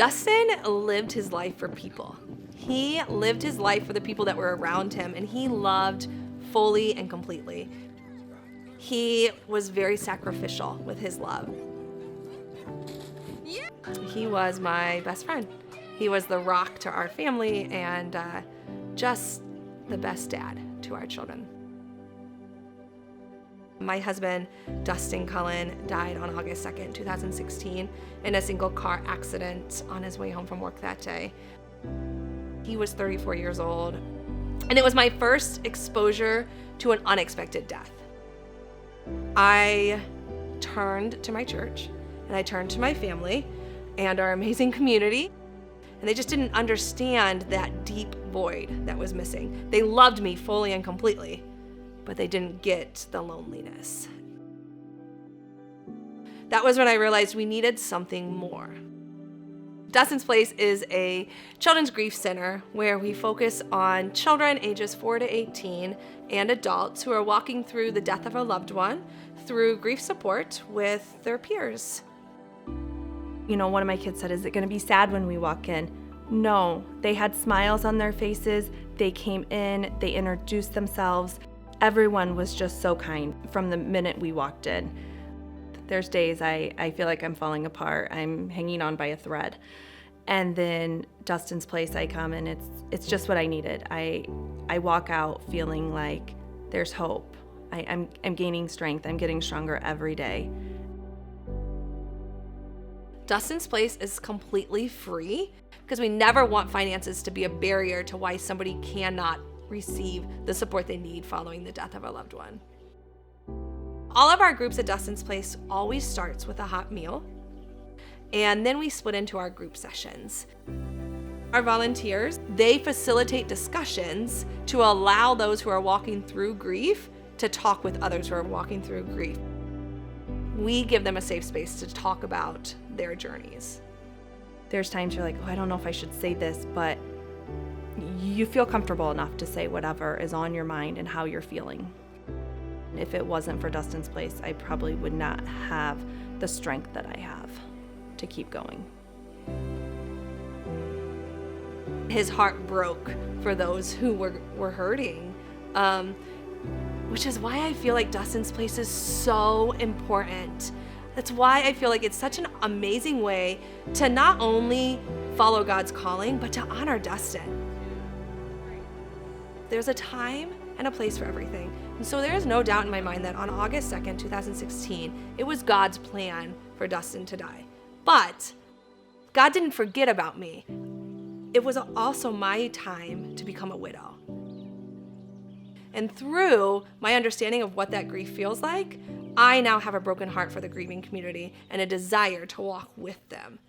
Dustin lived his life for people. He lived his life for the people that were around him, and he loved fully and completely. He was very sacrificial with his love. He was my best friend. He was the rock to our family and just the best dad to our children. My husband, Dustin Cullen, died on August 2nd, 2016 in a single car accident on his way home from work that day. He was 34 years old, and it was my first exposure to an unexpected death. I turned to my church, and I turned to my family and our amazing community, and they just didn't understand that deep void that was missing. They loved me fully and completely, but they didn't get the loneliness. That was when I realized we needed something more. Dustin's Place is a children's grief center where we focus on children ages 4 to 18 and adults who are walking through the death of a loved one through grief support with their peers. You know, one of my kids said, "Is it going to be sad when we walk in?" No, they had smiles on their faces. They came in, they introduced themselves. Everyone was just so kind from the minute we walked in. There's days I feel like I'm falling apart. I'm hanging on by a thread. And then Dustin's Place, I come and it's just what I needed. I walk out feeling like there's hope. I'm gaining strength. I'm getting stronger every day. Dustin's Place is completely free because we never want finances to be a barrier to why somebody cannot receive the support they need following the death of a loved one. All of our groups at Dustin's Place always starts with a hot meal, and then we split into our group sessions. Our volunteers, they facilitate discussions to allow those who are walking through grief to talk with others who are walking through grief. We give them a safe space to talk about their journeys. There's times you're like, oh, I don't know if I should say this, but you feel comfortable enough to say whatever is on your mind and how you're feeling. If it wasn't for Dustin's Place, I probably would not have the strength that I have to keep going. His heart broke for those who were hurting, which is why I feel like Dustin's Place is so important. That's why I feel like it's such an amazing way to not only follow God's calling, but to honor Dustin. There's a time and a place for everything. And so there is no doubt in my mind that on August 2nd, 2016, it was God's plan for Dustin to die. But God didn't forget about me. It was also my time to become a widow. And through my understanding of what that grief feels like, I now have a broken heart for the grieving community and a desire to walk with them.